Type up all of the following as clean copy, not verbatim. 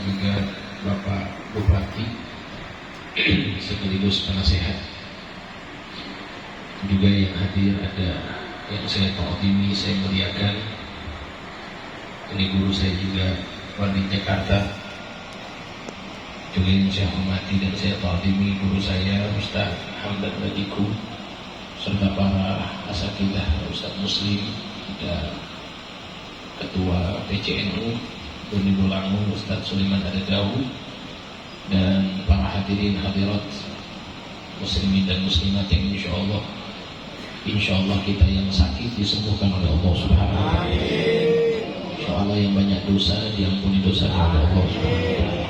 juga Bapak Bupati sekaligus penasehat, juga yang hadir ada yang saya taatimi, saya muliakan. Ini guru saya juga di Jakarta, juga yang saya hormati dan saya taatimi guru saya Ustaz Hamdan Badiku, serta para asatidzah Ustaz Muslim, ada Ketua PCNU Doni Bolangu Ustaz Sulaiman Adagawu, dan para hadirin hadirat muslimin dan muslimat yang insya Allah kita yang sakit disembuhkan oleh Allah Subhanahu wa taala. Insya Allah yang banyak dosa diampuni dosa oleh Allah Subhanahu wa taala.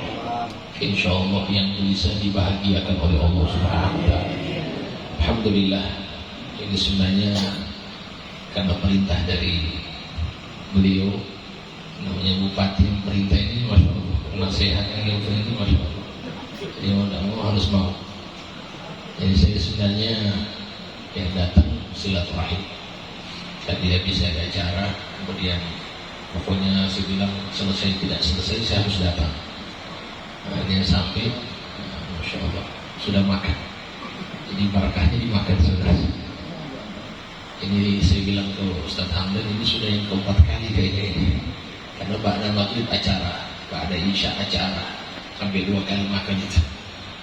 Insya Allah yang bisa dibahagiakan oleh Allah Subhanahu wa taala. Alhamdulillah, ini sebenarnya karena perintah dari beliau, namanya Bupati yang perintah ini, masya Allah, nasihat yang itu masya Allah. Jadi mau harus mau. Jadi saya sebenarnya yang datang silaturahim. Saya tidak bisa ada acara, kemudian pokoknya saya bilang selesai tidak selesai saya harus datang. Nah, dia sampai, masya Allah, sudah makan. Jadi barakahnya dimakan saudara. Ini saya bilang ke Ustaz Hamdan, ini sudah yang keempat kali kayaknya ini. Karena ba'da maghrib acara, ba'da isya acara, sampai 2 kali makan itu.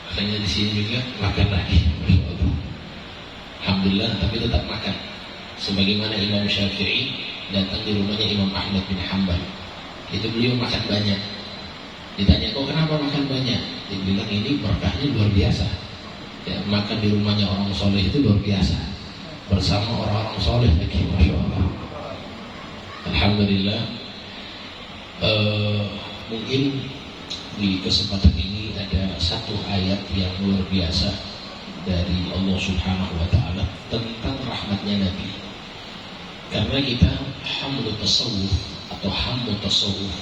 Makanya di sini juga makan lagi, masya Allah. Alhamdulillah, tapi tetap makan. Sebagaimana Imam Syafi'i datang di rumahnya Imam Ahmad bin Hanbal, itu beliau makan banyak. Ditanya, kok kenapa makan banyak? Dia bilang ini berkahnya luar biasa. Ya, makan di rumahnya orang soleh itu luar biasa. Bersama orang-orang soleh lagi, masya Allah. Alhamdulillah. Mungkin di kesempatan ini ada satu ayat yang luar biasa dari Allah Subhanahu wa taala tentang rahmatnya Nabi. Karena kita hamlu tasawuf atau hamlu tasawuf,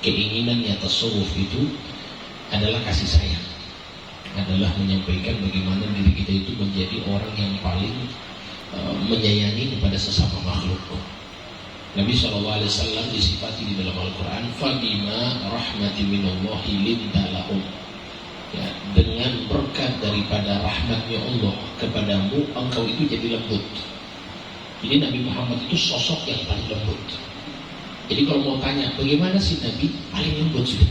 keinginannya tasawuf itu adalah kasih sayang, adalah menyampaikan bagaimana diri kita itu menjadi orang yang paling menyayangi kepada sesama makhluk. Nabi SAW disifati di dalam Al-Quran, فَبِمَا رَحْمَةٍ مِّنَ اللَّهِ لِنْتَ لَهُمْ, ya, dengan berkat daripada rahmatnya Allah kepadamu, engkau itu jadi lembut. Jadi Nabi Muhammad itu sosok yang paling lembut. Jadi kalau mau tanya, bagaimana sih Nabi? Paling lembut sudah.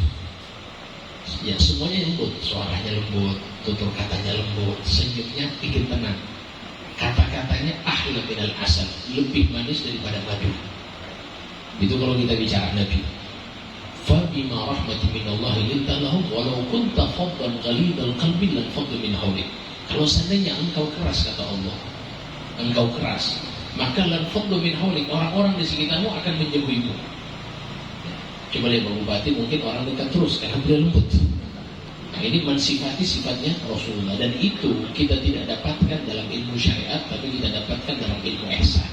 Ya, semuanya lembut, suaranya lembut, tutur katanya lembut, senyumnya bikin tenang. Kata-katanya ahla minal asal, lebih manis daripada madu. Itu kalau kita bicara Nabi. Fabima rahmatin minallahi linta lahum walau kunta faddan ghalidal qalbi lan faddu min hawlik. Kalau seandainya engkau keras, kata Allah, engkau keras, maka lan faddu min hawlik, orang-orang di sekitarmu akan menjauhimu. Coba lihat Pak Bupati, mungkin orang dekat terus karena beliau lembut. Nah, ini mensifati sifatnya Rasulullah, dan itu kita tidak dapatkan dalam ilmu syariat, tapi kita dapatkan dalam ilmu ihsan.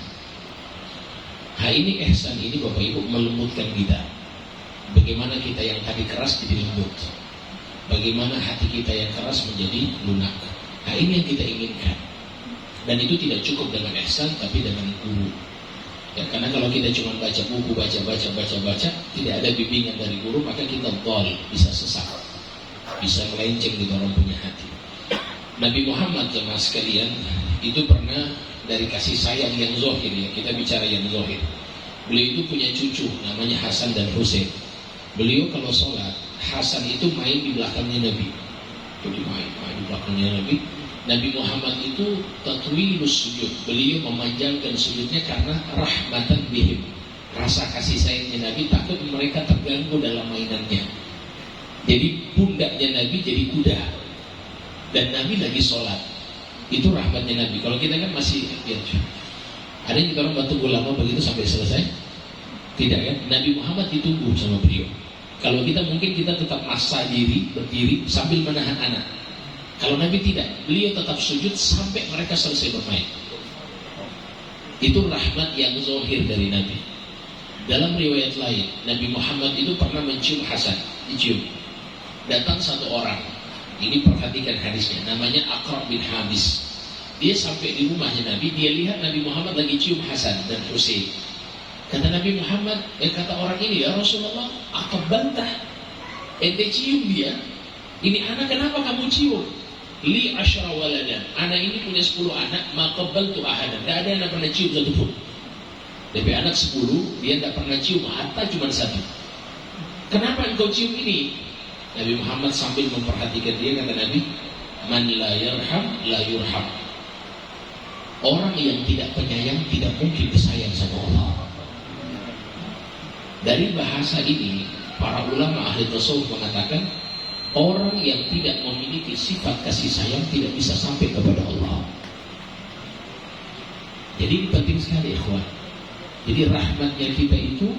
Nah, ini ihsan ini Bapak Ibu melembutkan kita. Bagaimana kita yang tadi keras jadi lembut, bagaimana hati kita yang keras menjadi lunak. Nah, ini yang kita inginkan. Dan itu tidak cukup dengan ihsan, tapi dengan guru. Ya, karena kalau kita cuma baca buku, baca, tidak ada bimbingan dari guru, maka kita dhal, bisa sesat, bisa melenceng di orang punya hati. Nabi Muhammad jemaah sekalian itu pernah dari kasih sayang yang zahir, ya, kita bicara yang zahir. Beliau itu punya cucu namanya Hasan dan Husain. Beliau kalau sholat, Hasan itu main di belakangnya Nabi. Jadi main di belakangnya Nabi. Nabi Muhammad itu tatwilus sujud. Beliau memanjangkan sujudnya karena rahmatan bihim. Rasa kasih sayangnya Nabi, takut mereka terganggu dalam mainannya. Jadi pundaknya Nabi jadi kuda, dan Nabi lagi sholat. Itu rahmatnya Nabi. Kalau kita kan masih lihat, ada yang orang batu lama begitu sampai selesai, tidak kan? Nabi Muhammad ditunggu sama beliau. Kalau kita mungkin kita tetap masa diri, berdiri sambil menahan anak. Kalau Nabi tidak, beliau tetap sujud sampai mereka selesai bermain. Itu rahmat yang zahir dari Nabi. Dalam riwayat lain, Nabi Muhammad itu pernah mencium Hasan, dicium. Datang satu orang, ini perhatikan hadisnya, namanya Aqra bin Habis. Dia sampai di rumahnya Nabi, dia lihat Nabi Muhammad lagi cium Hasan dan Husain. Kata Nabi Muhammad, kata orang ini, ya Rasulullah, aku bantah. ente cium dia, ini anak kenapa kamu cium? Li asyra waladan, anak ini punya 10 anak, maqabaltu ahadan, tidak ada yang pernah cium satu pun. Tapi anak 10, dia tidak pernah cium, hatta cuma satu. Kenapa engkau cium ini? Nabi Muhammad sambil memperhatikan dia, kata Nabi, man la yarham la yurham. Orang yang tidak penyayang tidak mungkin disayang sama Allah. Dari bahasa ini, para ulama ahli tasawuf mengatakan, orang yang tidak memiliki sifat kasih sayang tidak bisa sampai kepada Allah. Jadi ini penting sekali, ikhwan. Jadi rahmatnya kita itu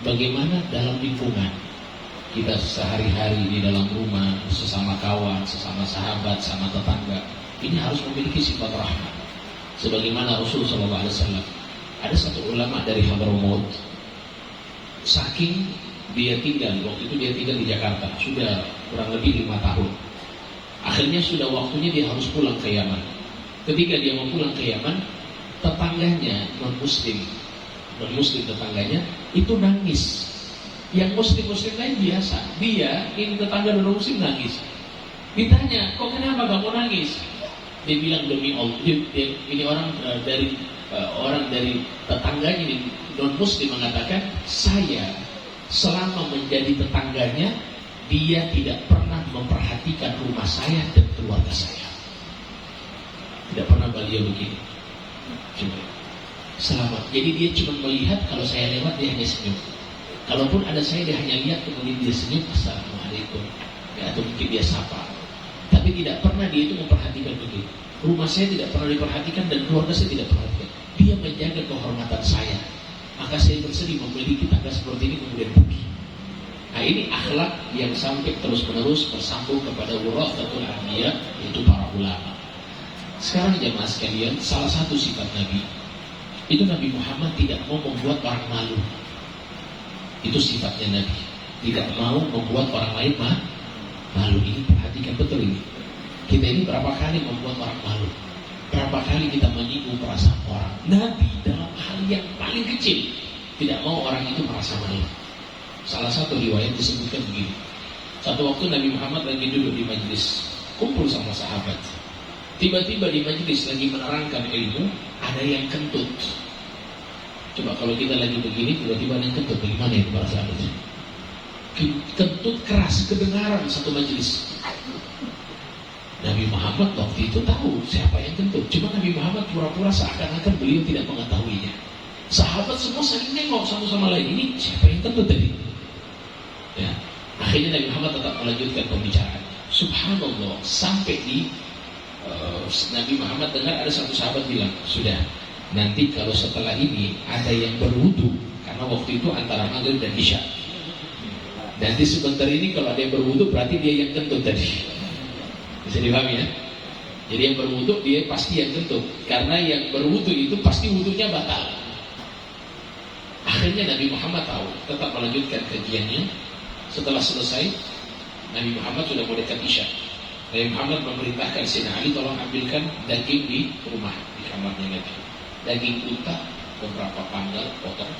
bagaimana dalam lingkungan kita sehari-hari di dalam rumah, sesama kawan, sesama sahabat, sama tetangga. Ini harus memiliki sifat rahmat. Sebagaimana Rasulullah SAW, ada satu ulama dari Hadramaut, saking dia tinggal, waktu itu dia tinggal di Jakarta, sudah kurang lebih 5 tahun. Akhirnya sudah waktunya dia harus pulang ke Yaman. Ketika dia mau pulang ke Yaman, tetangganya non-muslim tetangganya itu nangis. Yang muslim lain biasa, dia ini tetangga non-muslim nangis. Ditanya, kok kenapa kamu nangis? Dia bilang, demi Allah, ini orang dari tetangganya ini non-muslim mengatakan, saya selama menjadi tetangganya, dia tidak pernah memperhatikan rumah saya dan keluarga saya. Tidak pernah beliau begini. Cuma selamat. Jadi dia cuma melihat kalau saya lewat dia hanya senyum. Kalaupun ada saya dia hanya lihat kemudian dia senyum, assalamualaikum. Ya, atau mungkin dia sapa. Tapi tidak pernah dia itu memperhatikan begitu. Rumah saya tidak pernah diperhatikan dan keluarga saya tidak perhatikan. Dia menjaga kehormatan saya. Maka saya bersedih memiliki tangga seperti ini kemudian pergi. Nah ini akhlak yang sampai terus-menerus bersambung kepada warasatul anbiya, yaitu para ulama. Sekarang jemaah sekalian, salah satu sifat Nabi itu Nabi Muhammad tidak mau membuat orang malu. Itu sifatnya Nabi, tidak mau membuat orang lain malu. Ini perhatikan betul ini. Kita ini berapa kali membuat orang malu, berapa kali kita menyinggung perasaan orang. Nabi dalam hal yang paling kecil tidak mau orang itu merasa malu. Salah satu riwayat disebutkan begini. Satu waktu Nabi Muhammad lagi duduk di majelis, kumpul sama sahabat. Tiba-tiba di majelis lagi menerangkan ilmu, ada yang kentut. Coba kalau kita lagi begini, tiba-tiba ada yang kentut, bagaimana itu para sahabat? Kentut keras, kedengaran satu majelis. Nabi Muhammad waktu itu tahu siapa yang kentut. Cuma Nabi Muhammad pura-pura seakan-akan beliau tidak mengetahuinya. Sahabat semua saling nengok satu sama lain. Ini siapa yang kentut tadi? Ya. Akhirnya Nabi Muhammad tetap melanjutkan pembicaraan. Subhanallah, sampai di Nabi Muhammad dengar ada satu sahabat bilang, sudah, nanti kalau setelah ini ada yang berwudu, karena waktu itu antara maghrib dan isya. Nanti sebentar ini kalau ada yang berwudu berarti dia yang kentut tadi. Bisa dipahami ya? Jadi yang berwudu dia pasti yang kentut, karena yang berwudu itu pasti wudunya batal. Akhirnya Nabi Muhammad tahu, tetap melanjutkan kajiannya. Setelah selesai, Nabi Muhammad sudah mau dekat isya. Nabi Muhammad memerintahkan Sayyidina Ali tolong ambilkan daging di rumah, di kamarnya Nabi. Daging unta, beberapa panggal, potong.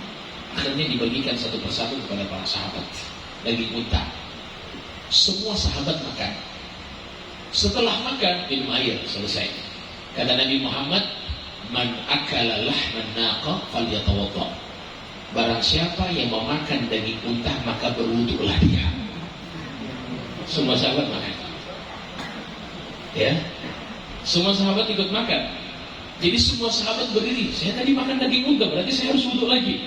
Akhirnya dibagikan satu persatu kepada para sahabat. Daging unta. Semua sahabat makan. Setelah makan, minum air, selesai. Kata Nabi Muhammad, man akala lahman naqa falyatawadda. Barang siapa yang memakan daging unta, maka berwudulah dia. Semua sahabat makan. Ya, semua sahabat ikut makan. Jadi semua sahabat berdiri. Saya tadi makan daging unta, berarti saya harus wudhu lagi.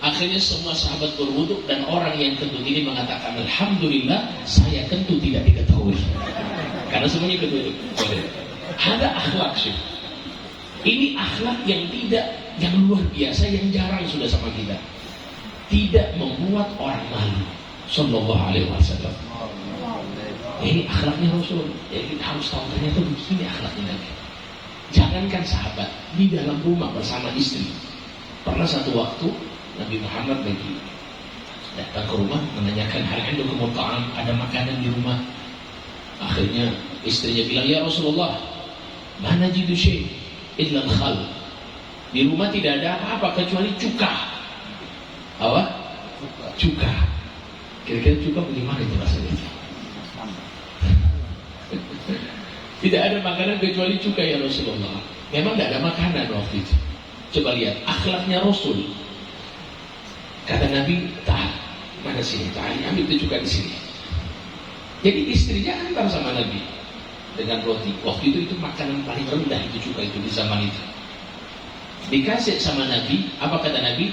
Akhirnya semua sahabat berwudhu dan orang yang kentut ini mengatakan, alhamdulillah saya kentut tidak diketahui. Karena semuanya ikut wudhu. Ada akhlak sih. Ini akhlak yang luar biasa, yang jarang sudah sama kita. Tidak membuat orang malu. Sallallahu alaihi wasallam. Ini akhlaknya Rasul. Jadi kita harus tahu ternyata begini akhlaknya Nabi. Jangankan sahabat, di dalam rumah bersama istri. Pernah satu waktu Nabi Muhammad lagi datang ke rumah menanyakan, hal indakum ta'am, ada makanan di rumah. Akhirnya istrinya bilang, ya Rasulullah, mana jidu syai' illa al-khal. Di rumah tidak ada apa-apa kecuali cuka. Apa? Cuka. Kira-kira cuka bagaimana itu rasanya? Tidak ada makanan kecuali cuka ya Rasulullah. Memang tidak ada makanan waktu itu. Coba lihat akhlaknya Rasul. Kata Nabi, tak, mana sini? Tak, ambil itu cuka di sini. Jadi istrinya antar sama Nabi dengan roti. Waktu itu makanan paling rendah itu cuka itu di zaman itu. Dikasih sama Nabi, apa kata Nabi?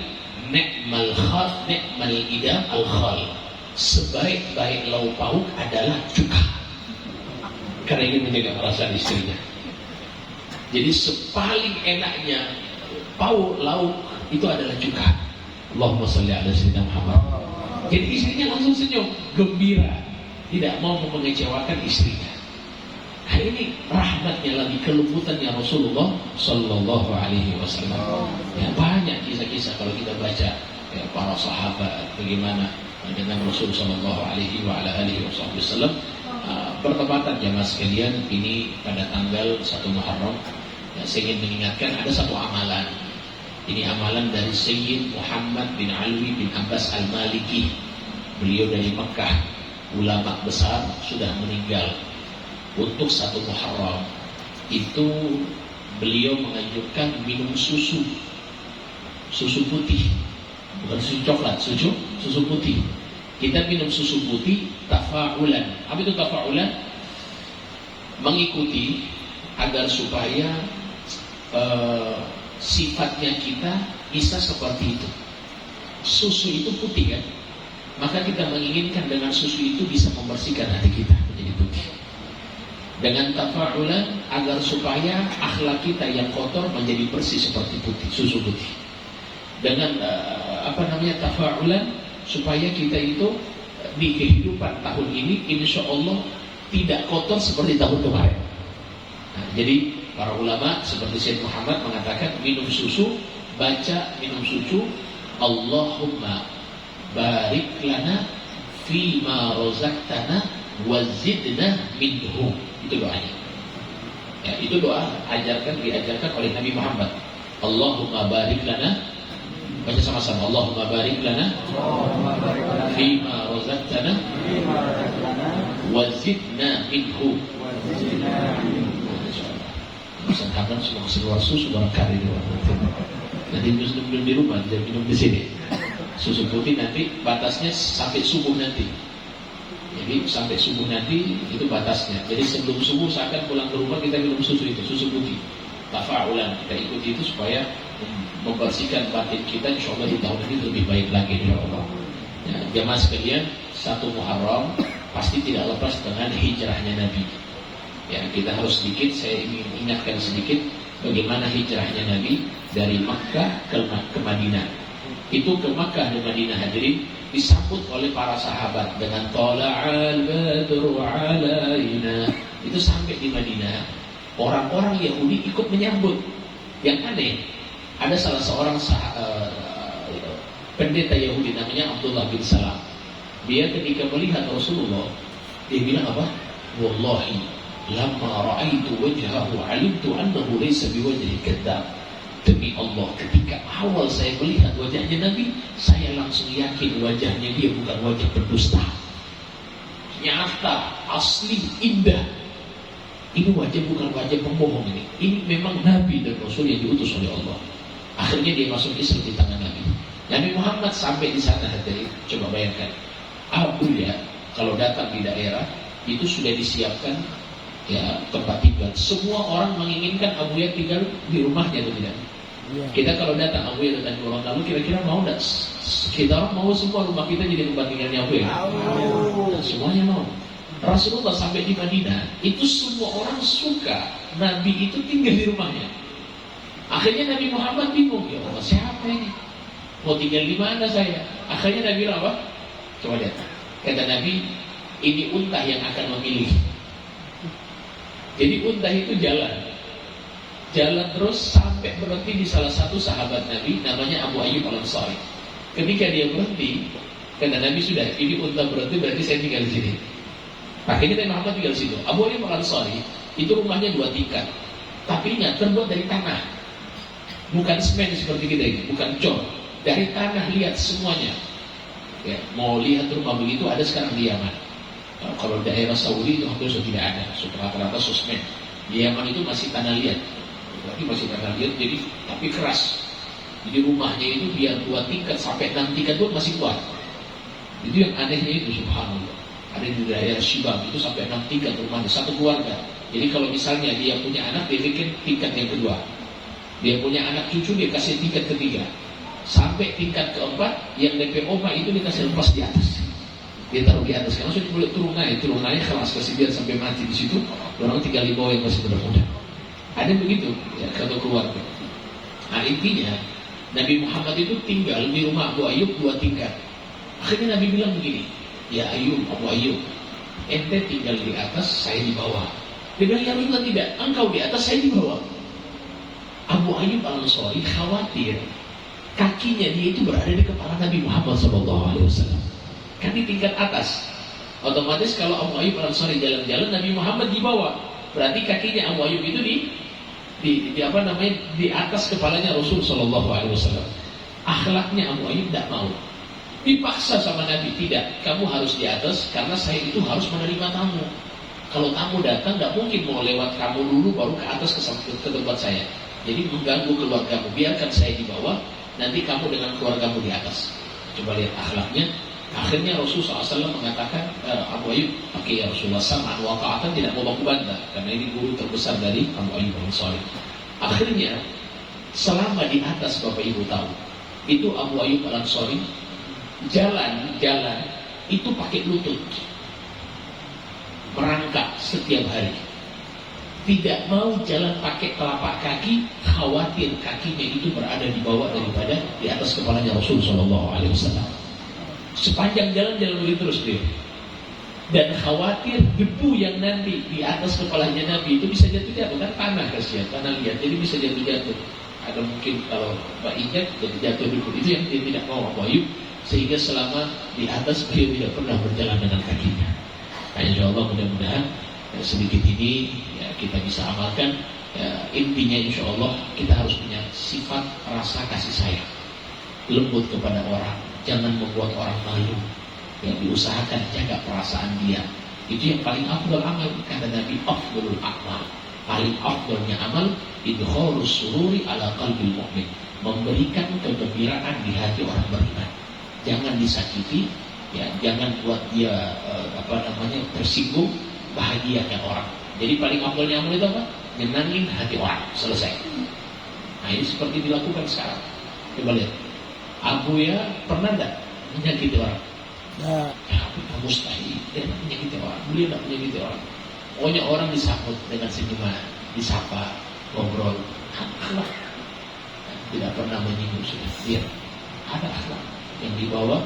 Ni'mal khal, ni'mal idam al khal. Sebaik-baik lauk pauk adalah cuka. Karena ingin menjaga perasaan istrinya. Jadi sepaling enaknya pauk lauk itu adalah cuka. Allahumma sholli ala sayyidina Muhammad. Jadi istrinya langsung senyum, gembira, tidak mau mengecewakan istrinya. Nah ini rahmatnya lagi, kelembutannya Rasulullah Sallallahu Alaihi Wasallam. Ya, banyak kisah-kisah kalau kita baca ya, para sahabat bagaimana dengan Rasul Sallallahu Alaihi Wasallam. Bertepatan jamaah sekalian ini pada tanggal 1 Muharram. Ya, saya ingin mengingatkan ada satu amalan. Ini amalan dari Sayyid Muhammad bin Alwi bin Abbas Al-Maliki. Beliau dari Mekah, ulama besar, sudah meninggal. Untuk 1 Muharram itu beliau menganjurkan minum susu putih, bukan susu coklat, susu putih. Kita minum susu putih tafa'ulan. Apa itu tafa'ulan? Mengikuti agar supaya sifatnya kita bisa seperti itu. Susu itu putih kan? Maka kita menginginkan dengan susu itu bisa membersihkan hati kita menjadi putih. Dengan tafa'ulan agar supaya akhlak kita yang kotor menjadi bersih seperti putih, susu putih. Dengan tafa'ulan supaya kita itu di kehidupan tahun ini insya Allah tidak kotor seperti tahun kemarin. Nah, jadi para ulama seperti Syekh Muhammad mengatakan minum susu, baca minum susu, Allahumma barik lana fima rozaqtana wazidna minhu. Itu doanya. Ya, itu doa diajarkan oleh Nabi Muhammad. Allahumma barik lana, baca sama-sama, Allahumma barik lana fima razaqtana wazidna minhu. Pesan haram semua keluar susu barangkali di rumah. Nanti minum di rumah, jangan minum di sini. Susu putih nanti batasnya sampai subuh nanti. Jadi sampai subuh nanti itu batasnya. Jadi sebelum subuh seakan pulang ke rumah kita minum susu itu, susu putih. Tafa'ulan, kita ikuti itu supaya membersihkan batin kita, insya Allah di tahun ini lebih baik lagi, insya Allah. Ya, jamaah sekalian, 1 Muharram pasti tidak lepas dengan hijrahnya Nabi. Ya, kita harus sedikit, saya ingin ingatkan sedikit bagaimana hijrahnya Nabi dari Makkah ke Madinah. Itu ke Makkah dan Madinah hadirin disambut oleh para sahabat dengan tala'al badru alaina. Itu sampai di Madinah, orang-orang Yahudi ikut menyambut. Yang aneh, ada salah seorang pendeta Yahudi namanya Abdullah bin Salam. Dia ketika melihat Rasulullah, dia bilang apa? Wallahi lamma ra'aitu wajhahu alimtu annahu laysa biwajhi kadzab. Demi Allah, ketika awal saya melihat wajahnya Nabi, saya langsung yakin wajahnya dia bukan wajah berdusta. Nyata, asli, indah. Ini wajah bukan wajah pembohong ini. Ini memang Nabi dan Rasul yang diutus oleh Allah. Akhirnya dia masuk Islam di tangan Nabi. Nabi Muhammad sampai di sana hadirin. Coba bayangkan, Abu ya, kalau datang di daerah itu sudah disiapkan ya tempat tinggal. Semua orang menginginkan Abu ya tinggal di rumahnya atau tidak? Kita kalau datang Abu ya datang ke orang lalu kira-kira mau enggak? Kita orang mau semua rumah kita jadi tempat tinggalnya Abu ya? Nah, semuanya mau. Rasulullah sampai di Madinah itu semua orang suka Nabi itu tinggal di rumahnya. Akhirnya Nabi Muhammad bingung, ya Allah siapa ini? Mau tinggal di mana saya? Akhirnya Nabi bilang apa? Coba lihat. Kata Nabi, ini unta yang akan memilih. Jadi unta itu jalan terus sampai berhenti di salah satu sahabat Nabi namanya Abu Ayyub Al-Ansari. Ketika dia berhenti, kata Nabi sudah, ini unta berhenti berarti saya tinggal di sini. Akhirnya Nabi Muhammad tinggal di situ. Abu Ayyub Al-Ansari itu rumahnya 2 tingkat, tapi ingat terbuat dari tanah, bukan semen seperti kita ini, bukan cor, dari tanah. Lihat semuanya. Ya, mau lihat rumah begitu ada sekarang di Yaman. Kalau daerah Saudi itu hampir sudah tidak ada, rata-rata sosmed. Di Yaman itu masih tanah liat, berarti masih tanah liat, jadi tapi keras. Jadi rumahnya itu biar 2 tingkat sampai 6 tingkat pun masih kuat. Itu yang anehnya itu, subhanallah. Ada di daerah Shibam itu sampai 6 tingkat rumahnya, satu keluarga. Jadi kalau misalnya dia punya anak, dia bikin tingkat yang kedua. Dia punya anak cucu, dia kasih tingkat ketiga. Sampai tingkat keempat, yang DP oma itu dikasih lepas di atas. Dia taruh di atas, karena sudah boleh turun naik kelas, kasih biar sampai mati di situ. Orang tinggal di bawah yang masih muda. Ada begitu, ya, satu keluarga. Nah intinya, Nabi Muhammad itu tinggal di rumah Abu Ayyub 2 tingkat. Akhirnya Nabi bilang begini, ya Ayyub, Abu Ayyub, ente tinggal di atas, saya di bawah. Dia bilang, ya Rasulullah tidak, engkau di atas, saya di bawah. Abu Ayyub Al-Ansari khawatir kakinya dia itu berada di kepala Nabi Muhammad SAW. Kan di tingkat atas. Otomatis kalau Abu Ayyub Al-Ansari jalan-jalan, Nabi Muhammad di bawah. Berarti kakinya Abu Ayyub itu di atas kepalanya Rasul SAW. Akhlaknya Abu Ayyub tidak mau. Dipaksa sama Nabi, tidak, kamu harus di atas karena saya itu harus menerima tamu. Kalau tamu datang, tidak mungkin mau lewat kamu dulu baru ke atas ke tempat saya. Jadi mengganggu keluargamu, biarkan saya di bawah. Nanti kamu dengan keluargamu di atas. Coba lihat akhlaknya. Akhirnya Rasulullah SAW mengatakan, Abu Ayyub, pakai ya Rasulullah sam'an wa ta'atan, tidak mau baku bantah, karena ini guru terbesar dari Abu Ayyub Al-Ansari. Akhirnya selama di atas, Bapak Ibu tahu, itu Abu Ayyub Al-Ansari jalan itu pakai lutut, merangkak setiap hari. Tidak mau jalan pakai telapak kaki, khawatir kakinya itu berada di bawah daripada di atas kepalanya Rasul SAW. Sepanjang jalan begitu terus dia. Dan khawatir debu yang nanti di atas kepalanya Nabi itu bisa jatuh-jatuh, kan tanah kasihan, tanah liat, jadi bisa jatuh-jatuh. Ada mungkin kalau Pak injak jadi jatuh debu, itu yang dia tidak mau Abu Ayyub, sehingga selama di atas beliau tidak pernah berjalan dengan kakinya. Nah, insya Allah mudah-mudahan sedikit ini ya, kita bisa amalkan. Ya, intinya insya Allah kita harus punya sifat rasa kasih sayang, lembut kepada orang, jangan membuat orang malu. Ya, diusahakan jaga perasaan dia. Itu yang paling afdal amal, kata Nabi, afdalul amal. Paling afdalnya amal idkhalus sururi ala qalbil mu'min, memberikan kegembiraan di hati orang beriman. Jangan disakiti, ya, jangan buat dia tersinggung. Bahagianya orang. Jadi paling afdalnya amal itu apa? Nyenangin hati orang. Selesai. Nah ini seperti dilakukan sekarang. Coba lihat. Abu ya pernah enggak menyakiti orang? Nah, mustahil. Dia tidak menyakiti orang. Beliau tidak menyakiti orang. Pokoknya orang disambut dengan senyuman, disapa, ngobrol. Akhlak. Tidak pernah menyinggung sudah. Dia ada akhlak yang dibawa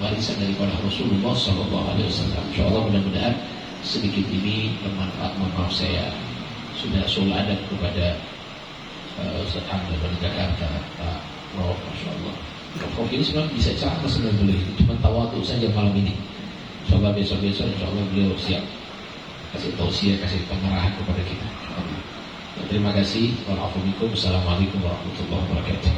warisan daripada Rasulullah SAW. Insyaallah mudah-mudahan sedikit ini bermanfaat. Mohon maaf saya sudah sul adab kepada Ustaz Hamdan dari Jakarta, Pak Prof. Masya Allah. Prof ini sebenarnya bisa ceramah sebenarnya boleh, cuma tawadhu saja malam ini. Coba besok-besok insya Allah beliau siap kasih tausiah, kasih pengarahan kepada kita. Terima kasih. Wassalamualaikum warahmatullahi wabarakatuh.